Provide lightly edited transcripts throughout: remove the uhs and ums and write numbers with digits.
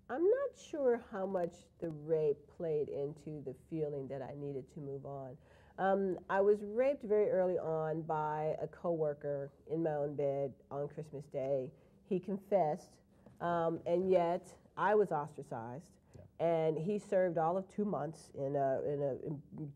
I'm not sure how much the rape played into the feeling that I needed to move on. I was raped very early on by a coworker in my own bed on Christmas Day. He confessed, and yet I was ostracized. And he served all of 2 months in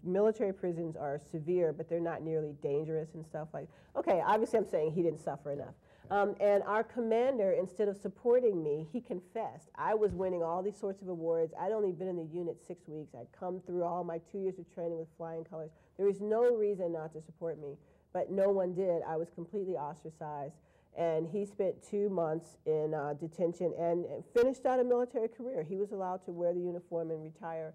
military prisons are severe, but they're not nearly dangerous and stuff like. Okay, obviously I'm saying he didn't suffer enough. And our commander, instead of supporting me, he confessed. I was winning all these sorts of awards. I'd only been in the unit 6 weeks. I'd come through all my 2 years of training with flying colors. There was no reason not to support me, but no one did. I was completely ostracized. And he spent 2 months in detention and finished out a military career. He was allowed to wear the uniform and retire,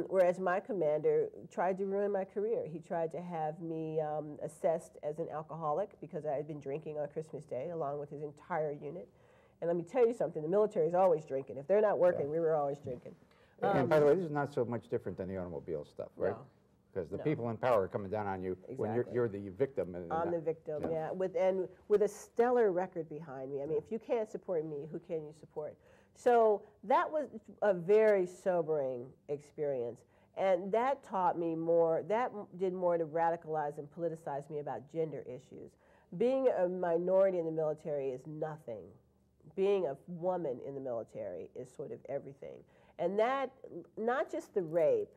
whereas my commander tried to ruin my career. He tried to have me assessed as an alcoholic because I had been drinking on Christmas Day along with his entire unit. And let me tell you something, the military is always drinking. If they're not working, we were always drinking. And by the way, this is not so much different than the automobile stuff, right? No. Because the people in power are coming down on you when you're the victim. I'm the victim, yeah. With a stellar record behind me. I mean, if you can't support me, who can you support? So that was a very sobering experience. And that taught me more, that did more to radicalize and politicize me about gender issues. Being a minority in the military is nothing. Being a woman in the military is sort of everything. And that, not just the rape,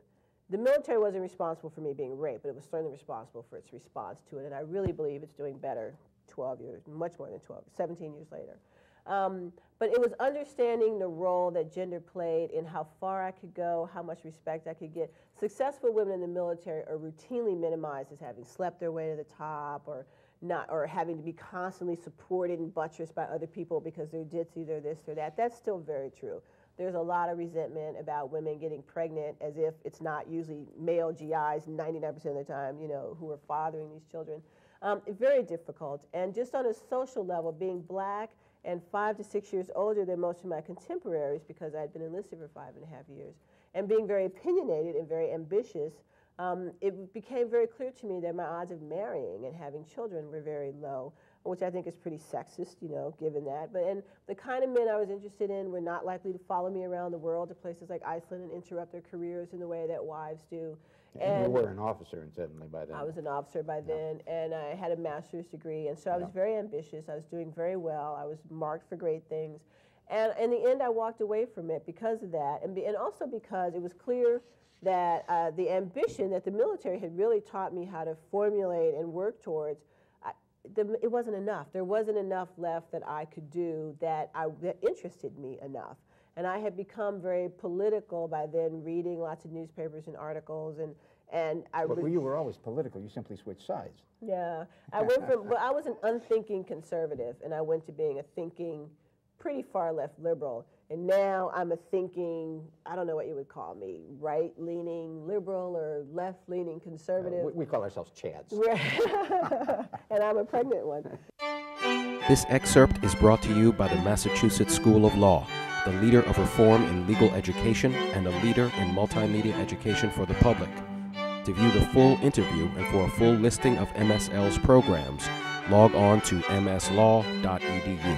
the military wasn't responsible for me being raped, but it was certainly responsible for its response to it, and I really believe it's doing better 12 years, much more than 12, 17 years later. But it was understanding the role that gender played in how far I could go, how much respect I could get. Successful women in the military are routinely minimized as having slept their way to the top or not, or having to be constantly supported and buttressed by other people because they're ditzy, they're this or that. That's still very true. There's a lot of resentment about women getting pregnant as if it's not usually male GIs 99% of the time, you know, who are fathering these children. Very difficult. And just on a social level, being black and 5 to 6 years older than most of my contemporaries because I'd been enlisted for 5.5 years, and being very opinionated and very ambitious, it became very clear to me that my odds of marrying and having children were very low, which I think is pretty sexist, you know, given that. And the kind of men I was interested in were not likely to follow me around the world to places like Iceland and interrupt their careers in the way that wives do. And you were an officer, and suddenly by then. I was an officer by then, and I had a master's degree, and so I was very ambitious. I was doing very well. I was marked for great things. And in the end, I walked away from it because of that, and also because it was clear that the ambition that the military had really taught me how to formulate and work towards, it wasn't enough. There wasn't enough left that I could do that interested me enough. And I had become very political by then, reading lots of newspapers and articles, and But you were always political. You simply switched sides. Yeah, I went from, well, I was an unthinking conservative, and I went to being a thinking, pretty far left liberal. And now I'm a thinking, I don't know what you would call me, right-leaning liberal or left-leaning conservative. We call ourselves Chads. And I'm a pregnant one. This excerpt is brought to you by the Massachusetts School of Law, the leader of reform in legal education and a leader in multimedia education for the public. To view the full interview and for a full listing of MSL's programs, log on to mslaw.edu.